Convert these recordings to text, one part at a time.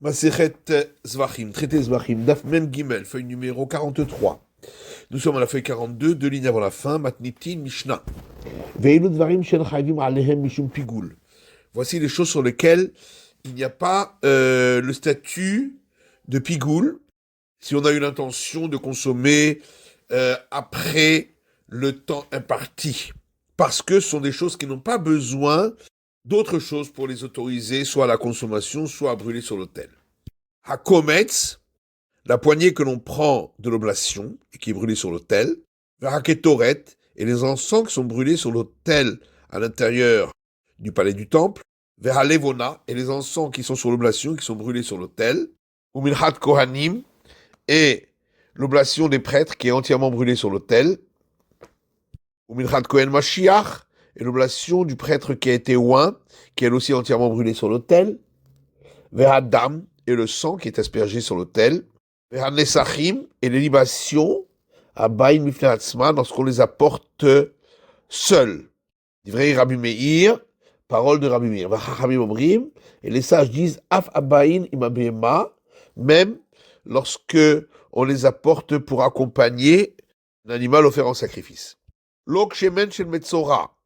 Masechet Zvachim, traité Zvachim, Daf Mem Gimel, feuille numéro 43. Nous sommes à la feuille 42, deux lignes avant la fin, Matnitin Mishnah. Veilu Dvarim Shen Chayvim Alehem Mishum Pigul. Voici les choses sur lesquelles il n'y a pas le statut de Pigoul, si on a eu l'intention de consommer après le temps imparti. Parce que ce sont des choses qui n'ont pas besoin d'autres choses pour les autoriser, soit à la consommation, soit à brûler sur l'autel. Hakometz, la poignée que l'on prend de l'oblation et qui est brûlée sur l'autel. Haketoret, et les encens qui sont brûlés sur l'autel à l'intérieur du palais du temple. Verhalevona, et les encens qui sont sur l'oblation, qui sont brûlés sur l'autel. Umilhat Kohanim, et l'oblation des prêtres qui est entièrement brûlée sur l'autel. Umilhat Kohen Mashiach, et l'oblation du prêtre qui a été oint, qui est elle aussi entièrement brûlée sur l'autel. Verhadam, et le sang qui est aspergé sur l'autel. Verhanesachim, et les libations, à Baïn Mifnatzma, lorsqu'on les apporte seuls. Divrei Rabbi Meir, parole de Rabbi Meir. Vachachamim omrim, et les sages disent Af Abaïn imabema, même lorsque on les apporte pour accompagner un animal offert en sacrifice. Log shemen shel metzora,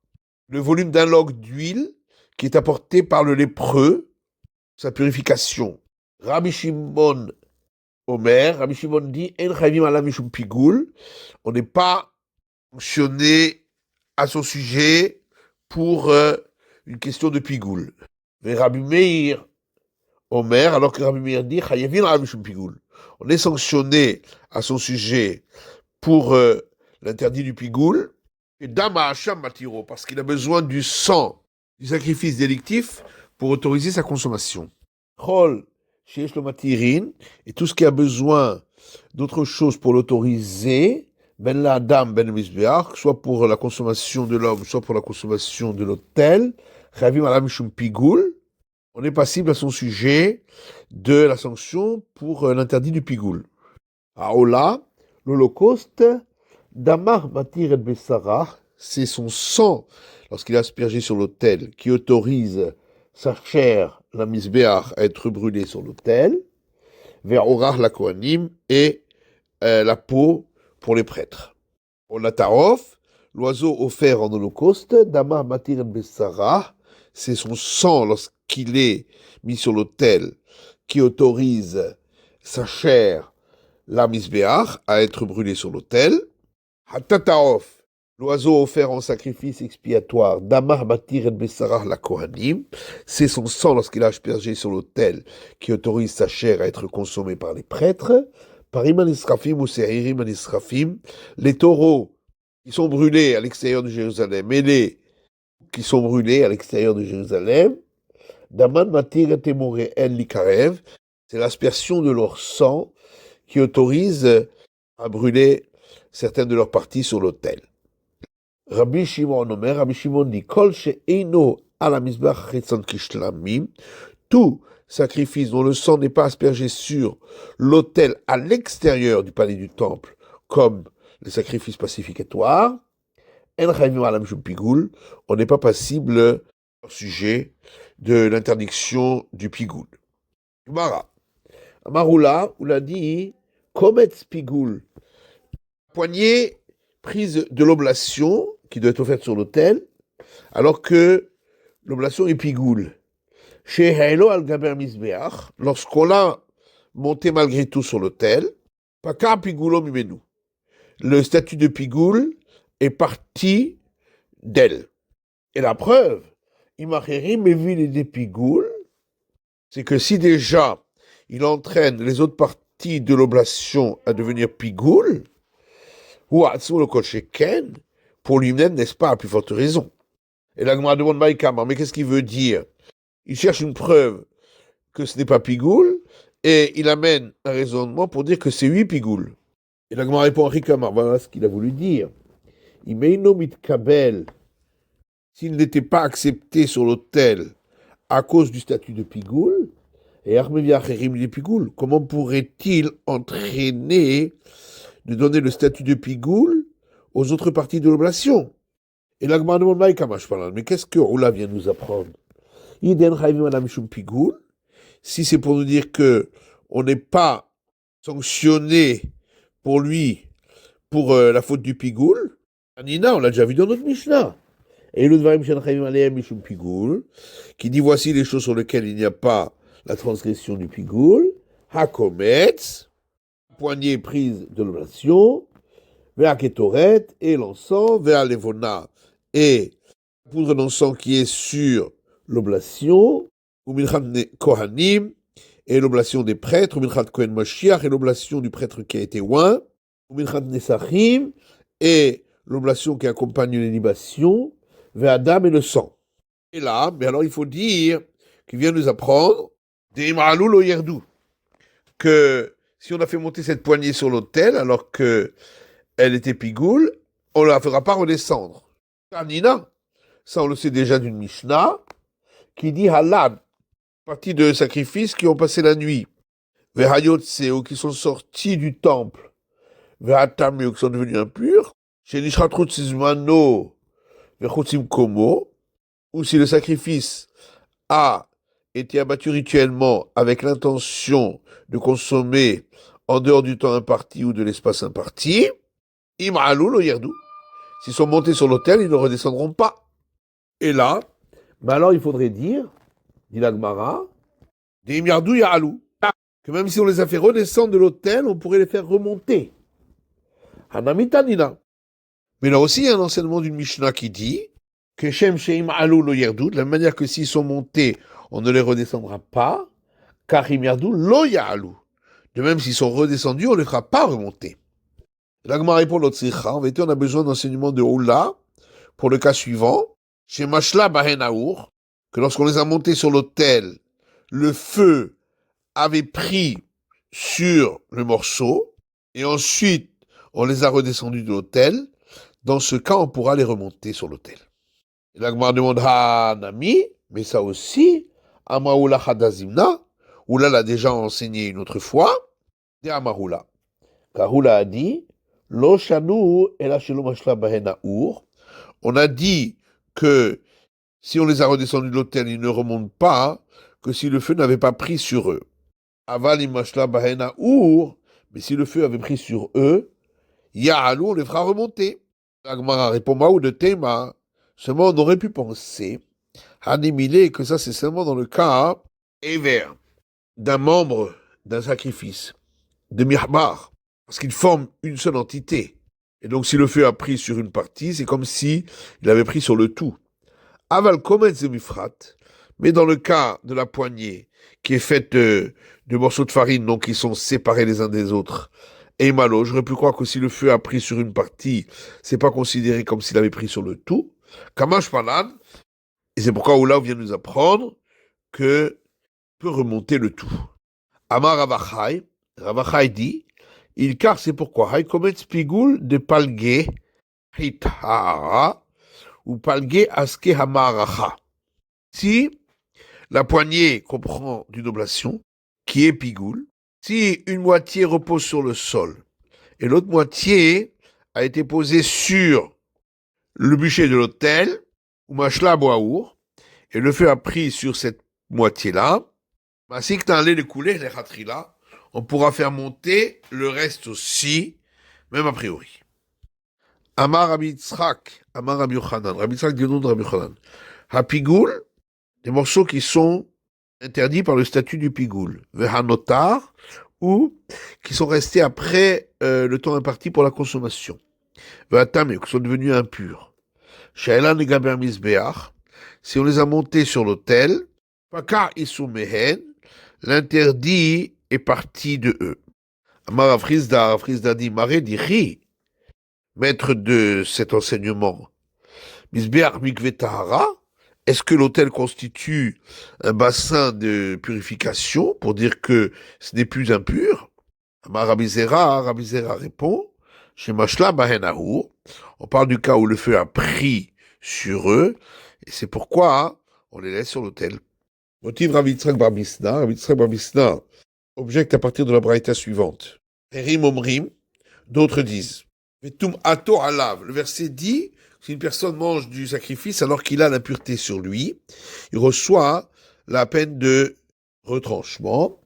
le volume d'un log d'huile qui est apporté par le lépreux, sa purification. Rabbi Shimon Omer, Rabbi Shimon dit En chayvim alav mishum pigoul, on n'est pas mentionné à son sujet pour une question de pigoul. Mais Rabbi Meir Omer, alors que Rabbi Meir dit chayvim alav mishum pigoul, on est sanctionné à son sujet pour l'interdit du pigoul. Et Dama Hacham Matiro, parce qu'il a besoin du sang du sacrifice délictif pour autoriser sa consommation. Chol, Sheyesh lo Matirin, et tout ce qui a besoin d'autre chose pour l'autoriser, Ben la Adam, Ben Mizbeach, soit pour la consommation de l'homme, soit pour la consommation de l'autel, Chavim Alam Mishum Pigoul, on est passible à son sujet de la sanction pour l'interdit du pigoul. Aola, l'Holocauste, Damar Matir et Bessara, c'est son sang, lorsqu'il est aspergé sur l'autel, qui autorise sa chair, la misbéach, à être brûlée sur l'autel, vers Orach la Kohanim, et la peau pour les prêtres. On a Tarof, l'oiseau offert en holocauste, Damar Matir et Bessara, c'est son sang, lorsqu'il est mis sur l'autel, qui autorise sa chair, la misbéach, à être brûlée sur l'autel. Hatataof, l'oiseau offert en sacrifice expiatoire, Damar Batir et Bessarah la Kohanim, c'est son sang lorsqu'il a aspergé sur l'autel qui autorise sa chair à être consommée par les prêtres. Parim anisrafim ou Sehirim anisrafim, les taureaux qui sont brûlés à l'extérieur de Jérusalem et les qui sont brûlés à l'extérieur de Jérusalem, Daman Batir et Temoré El Likarev, c'est l'aspersion de leur sang qui autorise à brûler certaines de leurs parties sur l'autel. Rabbi Shimon Omer, Rabbi Shimon dit Kol she'eino ala mizbach chetzon kishlamim, tout sacrifice dont le sang n'est pas aspergé sur l'autel à l'extérieur du palais du temple, comme les sacrifices pacificatoires, en chayvim ala mishum pigoul, on n'est pas passible au sujet de l'interdiction du pigoul. Gemara. Amaroula, on l'a dit, kometz pigoul, poignée prise de l'oblation qui doit être offerte sur l'autel, alors que l'oblation est pigoul. Chez Haelo al-Gaber Mizbeach, lorsqu'on l'a monté malgré tout sur l'autel, Paka pigoulo mimenu. Le statut de pigoul est parti d'elle. Et la preuve, Imacheri mevil des pigouls, c'est que si déjà il entraîne les autres parties de l'oblation à devenir pigoul, ou le Kolcheken, pour lui-même, n'est-ce pas, à plus forte raison. Et la Gemara demande Maïkama, mais qu'est-ce qu'il veut dire? Il cherche une preuve que ce n'est pas pigoul, et il amène un raisonnement pour dire que c'est 8 pigouls. Et la Gemara répond à Rikama, voilà ce qu'il a voulu dire. Imeino mitkabel, s'il n'était pas accepté sur l'autel à cause du statut de pigoul, et Armeviacherim des pigouls, comment pourrait-il entraîner de donner le statut de pigoul aux autres parties de l'oblation? Et la Gemara demande mais qu'est-ce que Oula vient nous apprendre? Iden chayvim ala mishum pigoul, si c'est pour nous dire que on n'est pas sanctionné pour lui, pour la faute du pigoul, Anina, on l'a déjà vu dans notre Mishnah. Et le Dvarim Shen Chayvim Alehem Mishum Pigoul, qui dit voici les choses sur lesquelles il n'y a pas la transgression du pigoul, Hakometz, poignée prise de l'oblation, Vea Ketoret, et l'encens, Vea Levona, et la poudre d'encens qui est sur l'oblation, ou Milchat Kohanim, et l'oblation des prêtres, ou Milchat Kohen Mashiach, et l'oblation du prêtre qui a été oint, ou Milchat Nesachim, et l'oblation qui accompagne les libations, vers Adam et le sang. Et là, mais alors il faut dire qu'il vient nous apprendre des Ma'alou lo yerdou, que si on a fait monter cette poignée sur l'autel alors que elle était pigoule, on ne la fera pas redescendre. Nina, ça on le sait déjà d'une Mishnah, qui dit halad, partie de sacrifices qui ont passé la nuit, vers Hayotseo, qui sont sortis du temple, vers Atamio, qui sont devenus impurs, chez Nishratrut Sizmano, Komo, ou si le sacrifice a été abattu rituellement avec l'intention de consommer en dehors du temps imparti ou de l'espace imparti, Im'alou lo yerdou. S'ils sont montés sur l'autel, ils ne redescendront pas. Et là, alors il faudrait dire, dit l'Agmara, des yardou ya'alou, que même si on les a fait redescendre de l'autel, on pourrait les faire remonter. Hanamitanina. Mais là aussi, il y a un enseignement d'une Mishnah qui dit que Shem Sheim Alou lo yerdou, de la manière que s'ils sont montés, on ne les redescendra pas, car im yerdou lo ya'alou. De même, s'ils sont redescendus, on ne les fera pas remonter. L'Agmara répond l'autre sikha, en vérité, on a besoin d'enseignement de Oula pour le cas suivant, chez Mashla Bahen Aour, que lorsqu'on les a montés sur l'autel, le feu avait pris sur le morceau, et ensuite, on les a redescendus de l'autel. Dans ce cas, on pourra les remonter sur l'autel. L'Agmar demande à Nami, mais ça aussi, Amaoula Hadazimna, Oula l'a déjà enseigné une autre fois, de Amaoula. Car Oula a dit, Lo Shanu ela shelo mashla bahen ha'ur. On a dit que si on les a redescendus de l'autel, ils ne remontent pas, que si le feu n'avait pas pris sur eux. Aval imashla bahen ha'ur, mais si le feu avait pris sur eux, Ya'alou, on les fera remonter. L'Agmara répond Maou de Tema, seulement on aurait pu penser, Hanimile, que ça c'est seulement dans le cas Ever, d'un membre d'un sacrifice, de Mihbar, parce qu'ils forment une seule entité. Et donc si le feu a pris sur une partie, c'est comme si il avait pris sur le tout. Aval Kometz et Mifrat, mais dans le cas de la poignée, qui est faite de morceaux de farine, donc qui sont séparés les uns des autres, et malo, j'aurais pu croire que si le feu a pris sur une partie, c'est pas considéré comme s'il avait pris sur le tout. Kamash Palan, et c'est pourquoi Oula vient nous apprendre que peut remonter le tout. Amar Ravachai dit, il car c'est pourquoi Haïkomet Spigoul de Palge Hitara ou Palge Aske Hamaracha. Si la poignée comprend d'une oblation qui est Pigoul, si une moitié repose sur le sol et l'autre moitié a été posée sur le bûcher de l'autel, ou mashla boaour, et le feu a pris sur cette moitié-là, masik t'enlèves le coulé, les khatrila, on pourra faire monter le reste aussi, même a priori. Amar Rabbi Yitzhak, Amar Rabbi Yochanan, Rabbi Yitzhak dit le nom de Rabbi Yochanan. Hapigoul, des morceaux qui sont interdits par le statut du pigoul, vehanotar, ou qui sont restés après le temps imparti pour la consommation. Vehatam, qui sont devenus impurs. Shaelan et Gaber Misbeach, si on les a montés sur l'autel, Pakar Isumehen, l'interdit est parti de eux. Amar Afrizda dit, Maré dit, Ri, maître de cet enseignement, Misbeach Mikve Tahara, est-ce que l'autel constitue un bassin de purification pour dire que ce n'est plus impur? Rabbi Zera répond, chez Mashla Bahenahu, on parle du cas où le feu a pris sur eux, et c'est pourquoi on les laisse sur l'autel. Motiv Rabbi Yitzhak Bar Misna objecte à partir de la braïta suivante. Erim Omrim, d'autres disent, Vetum Ato Alav, le verset dit, si une personne mange du sacrifice alors qu'il a l'impureté sur lui, il reçoit la peine de retranchement,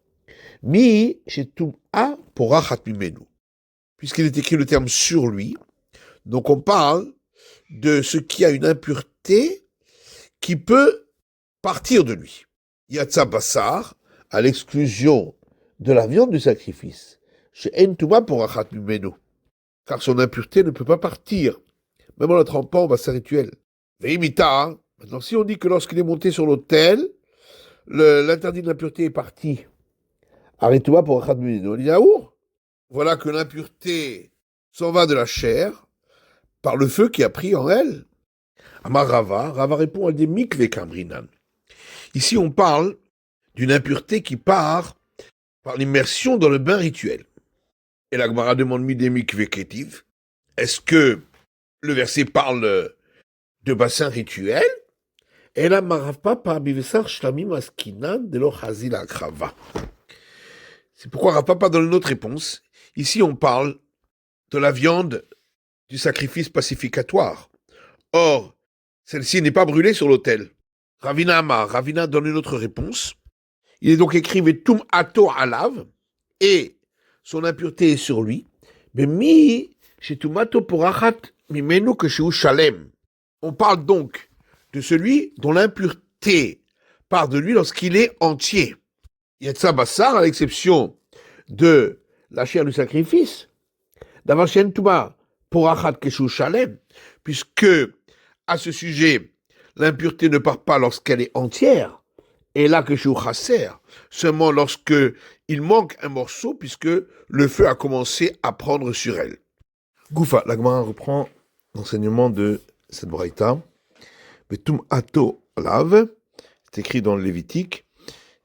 mi shetum'a porachat mimenu. Puisqu'il est écrit le terme sur lui, donc on parle de ce qui a une impureté qui peut partir de lui. Yatsa Bassar, à l'exclusion de la viande du sacrifice, chez Entuma porachat mimenu, car son impureté ne peut pas partir, même en la trempant au bassin rituel. Veimita, maintenant si on dit que lorsqu'il est monté sur l'autel, l'interdit de l'impureté est parti, Arrête-toi pour Achat Mimenu, voilà que l'impureté s'en va de la chair par le feu qui a pris en elle. Amar Rava répond à des mikve kamrinan. Ici, on parle d'une impureté qui part par l'immersion dans le bain rituel. Et la Gemara demande des mikve ketiv. Est-ce que le verset parle de bassin rituel? Et la Marava par bivesar shlamim askinan de lo hazil akrava. C'est pourquoi Rav Papa donne une autre réponse. Ici, on parle de la viande du sacrifice pacificatoire. Or, celle-ci n'est pas brûlée sur l'autel. Ravina donne une autre réponse. Il est donc écrit Vetum ato alav, et son impureté est sur lui. Mais mi shetumato porachat mimenu keshu shalem. On parle donc de celui dont l'impureté part de lui lorsqu'il est entier. Yetsa Bassar, à l'exception de la chair du sacrifice, Davashen Touma, Porachat Keshu Shalem, puisque à ce sujet, l'impureté ne part pas lorsqu'elle est entière, et là Keshu Chaser, seulement lorsque il manque un morceau, puisque le feu a commencé à prendre sur elle. Goufa, la Gemara reprend l'enseignement de cette braïta. Vetum ato lav, c'est écrit dans le Lévitique.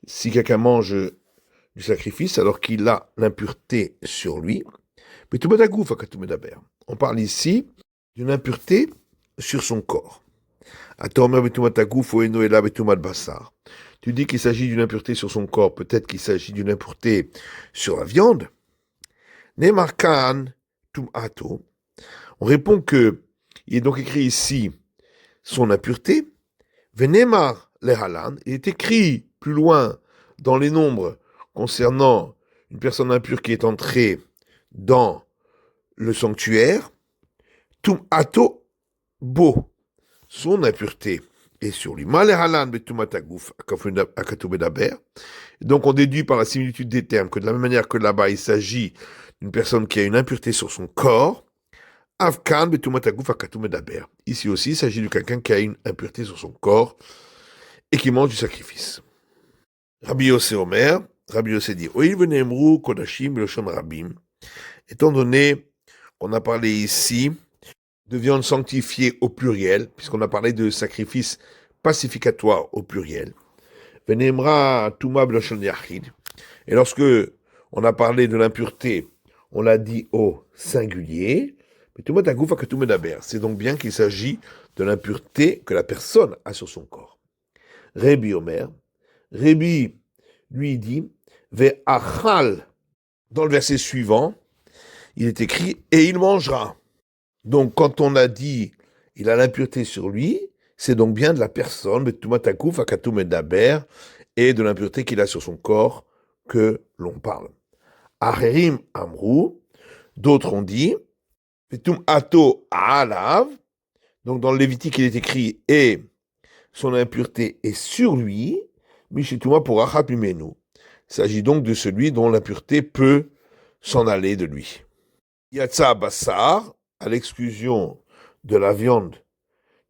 Si quelqu'un mange du sacrifice alors qu'il a l'impureté sur lui, on parle ici d'une impureté sur son corps. Tu dis qu'il s'agit d'une impureté sur son corps, peut-être qu'il s'agit d'une impureté sur la viande. On répond que il est donc écrit ici son impureté. Venemar lehalan, il est écrit plus loin dans les nombres concernant une personne impure qui est entrée dans le sanctuaire, tum ato bo, son impureté est sur lui. Donc on déduit par la similitude des termes que de la même manière que là-bas il s'agit d'une personne qui a une impureté sur son corps, ici aussi il s'agit de quelqu'un qui a une impureté sur son corps et qui mange du sacrifice. Rabbi Yossé Omer, Rabbi Yossé dit, étant donné qu'on a parlé ici de viande sanctifiée au pluriel, puisqu'on a parlé de sacrifice pacificatoire au pluriel, et lorsque on a parlé de l'impureté, on l'a dit au singulier, c'est donc bien qu'il s'agit de l'impureté que la personne a sur son corps. Rabbi Omer, Rabbi lui dit, Ve'achal, dans le verset suivant, il est écrit, et il mangera. Donc, quand on a dit, il a l'impureté sur lui, c'est donc bien de la personne, et de l'impureté qu'il a sur son corps que l'on parle. Acherim amrou, d'autres ont dit, Vetum ato alav, donc dans le Lévitique, il est écrit, et son impureté est sur lui, Mishituma porachat mimenu. Il s'agit donc de celui dont l'impureté peut s'en aller de lui. Yatsa Bassar, à l'exclusion de la viande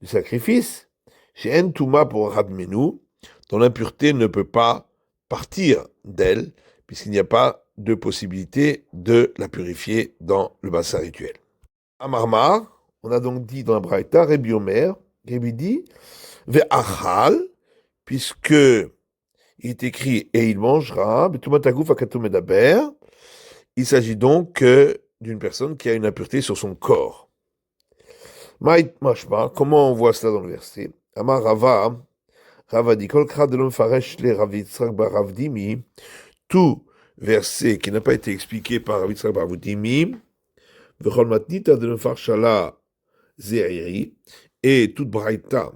du sacrifice, chez Entuma porachat mimenu, dont l'impureté ne peut pas partir d'elle, puisqu'il n'y a pas de possibilité de la purifier dans le bassin rituel. Amarmar, on a donc dit dans la Braïta, Rabbi Omer, Rabbi dit, Ve'achal, puisque il est écrit et il mangera, il s'agit donc d'une personne qui a une impureté sur son corps. Comment on voit cela dans le verset? Amar Rava dit, tout verset qui n'a pas été expliqué par Rav Yitzhak bar Avudimi, et toute braïta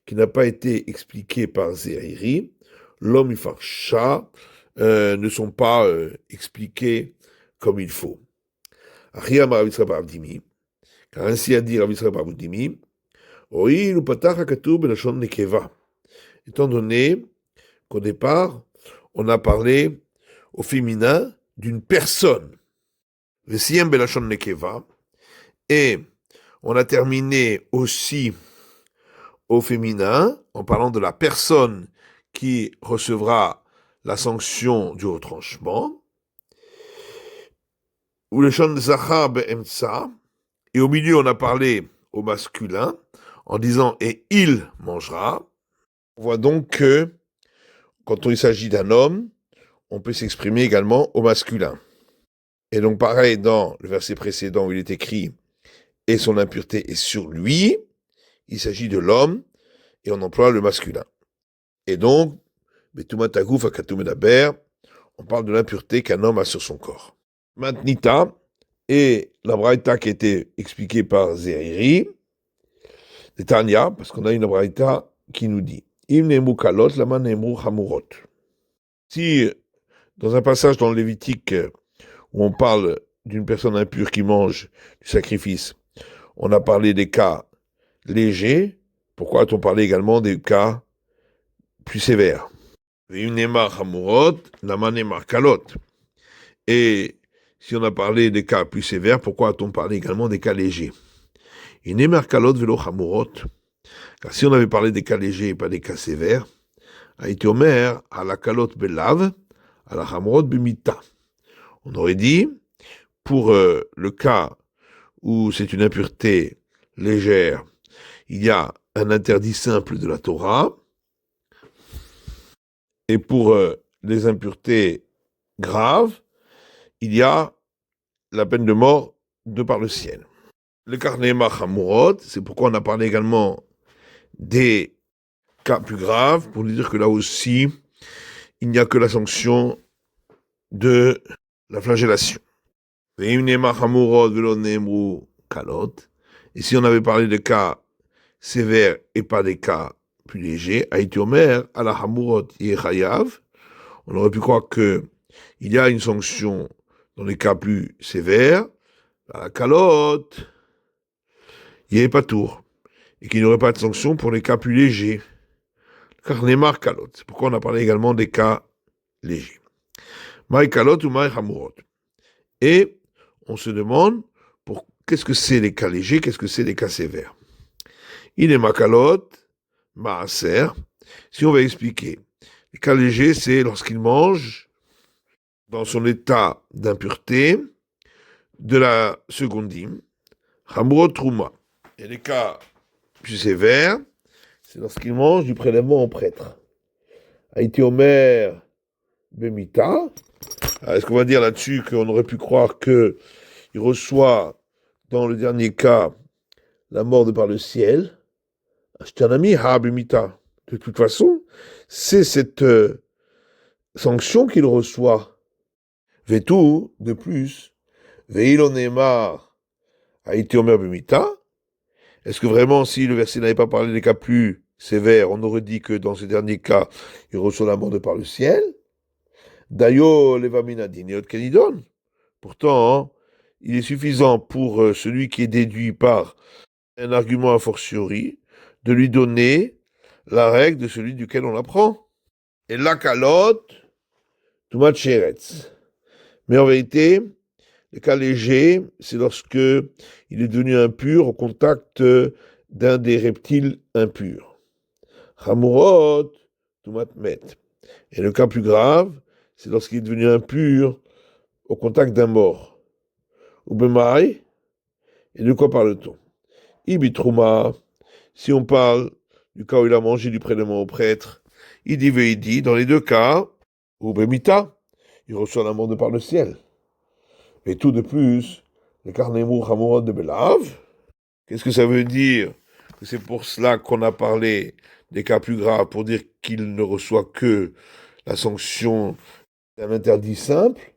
qui n'a pas été expliquée par Zéhiri, l'homme ifarsha, ne sont pas expliqués comme il faut. Achiyam Rav Yitzchak bar Avdimi, car ainsi a dit Rav Yitzchak bar Avdimi, Oïl ou patach hakatuv belashon nekeva. Étant donné qu'au départ, on a parlé au féminin d'une personne. Vesiyem belashon nekeva. Et on a terminé aussi au féminin en parlant de la personne qui recevra la sanction du retranchement. Ou le shon zachar be'emtsa. Et au milieu, on a parlé au masculin en disant « et il mangera ». On voit donc que quand il s'agit d'un homme, on peut s'exprimer également au masculin. Et donc pareil dans le verset précédent où il est écrit « et son impureté est sur lui », il s'agit de l'homme et on emploie le masculin. Et donc, on parle de l'impureté qu'un homme a sur son corps. Matnita et la braïta qui a été expliquée par Zeriri, c'est Tanya, parce qu'on a une braïta qui nous dit si dans un passage dans le Lévitique où on parle d'une personne impure qui mange du sacrifice, on a parlé des cas légers, pourquoi a-t-on parlé également des cas plus sévères? Et si on a parlé des cas plus sévères, pourquoi a-t-on parlé également des cas légers? Car si on avait parlé des cas légers et pas des cas sévères, on aurait dit, pour le cas où c'est une impureté légère, il y a un interdit simple de la Torah, et pour les impuretés graves, il y a la peine de mort de par le ciel. Le Karnema Chamurot, c'est pourquoi on a parlé également des cas plus graves, pour dire que là aussi, il n'y a que la sanction de la flagellation. Et si on avait parlé de cas sévères et pas des cas plus légers, on aurait pu croire que il y a une sanction dans les cas plus sévères, à la calotte, il n'y avait pas tour, et qu'il n'y aurait pas de sanction pour les cas plus légers. Car Neymar calotte. C'est pourquoi on a parlé également des cas légers. Maï calotte ou maï hamurot. Et on se demande qu'est-ce que c'est les cas légers, qu'est-ce que c'est les cas sévères. Il est ma calotte, maaser. Si on va expliquer, les cas légers, c'est lorsqu'il mange dans son état d'impureté de la seconde dîme, hamurot trouma. Et les cas plus sévères, c'est lorsqu'il mange du prélèvement au prêtre. Haïti Omer Bemita. Est-ce qu'on va dire là-dessus qu'on aurait pu croire qu'il reçoit, dans le dernier cas, la mort de par le ciel? Ashtanami Ha Bemita. De toute façon, c'est cette sanction qu'il reçoit. Vetou, de plus, Veilon Neymar Haïti Omer Bemita. Est-ce que vraiment, si le verset n'avait pas parlé des cas plus sévères, on aurait dit que dans ce dernier cas, il reçoit la mort de par le ciel? Dayo levaminadin kanidon. Pourtant, il est suffisant pour celui qui est déduit par un argument a fortiori de lui donner la règle de celui duquel on l'apprend. Et la calotte, tumat sheretz. Mais en vérité, le cas léger, c'est lorsque il est devenu impur au contact d'un des reptiles impurs. Chamurot, tumat met. Et le cas plus grave, c'est lorsqu'il est devenu impur au contact d'un mort. Ou bemaï, et de quoi parle-t-on? Ibitrouma, si on parle du cas où il a mangé du prélèvement au prêtre, il dit, dans les deux cas, ou bemita, il reçoit la mort de par le ciel. Et tout de plus, le Karnemou Hamurot de Belav, qu'est-ce que ça veut dire? Que c'est pour cela qu'on a parlé des cas plus graves, pour dire qu'il ne reçoit que la sanction d'un interdit simple,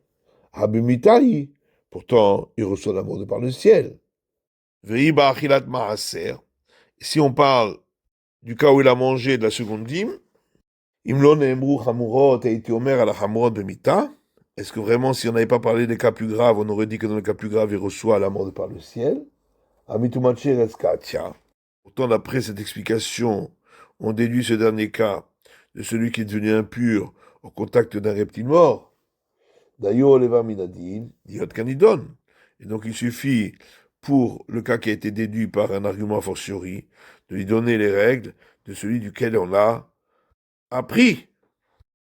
Habimitahi. Pourtant, il reçoit la mort de par le ciel. Veiba achilat maaser. Si on parle du cas où il a mangé de la seconde dîme, Imlon Emru Hamurot a été Omer à la Hamurot de Mita. Est-ce que vraiment, si on n'avait pas parlé des cas plus graves, on aurait dit que dans les cas plus graves, il reçoit la mort de par le ciel? Amitumachi Reskatia. Pourtant, d'après cette explication, on déduit ce dernier cas de celui qui est devenu impur au contact d'un reptile mort. D'ailleurs, Leva Minadin, Diot Kanidon. Et donc, il suffit, pour le cas qui a été déduit par un argument a fortiori, de lui donner les règles de celui duquel on l'a appris.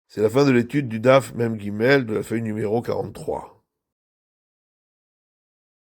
C'est la fin de l'étude du DAF Mem Gimel de la feuille numéro 43.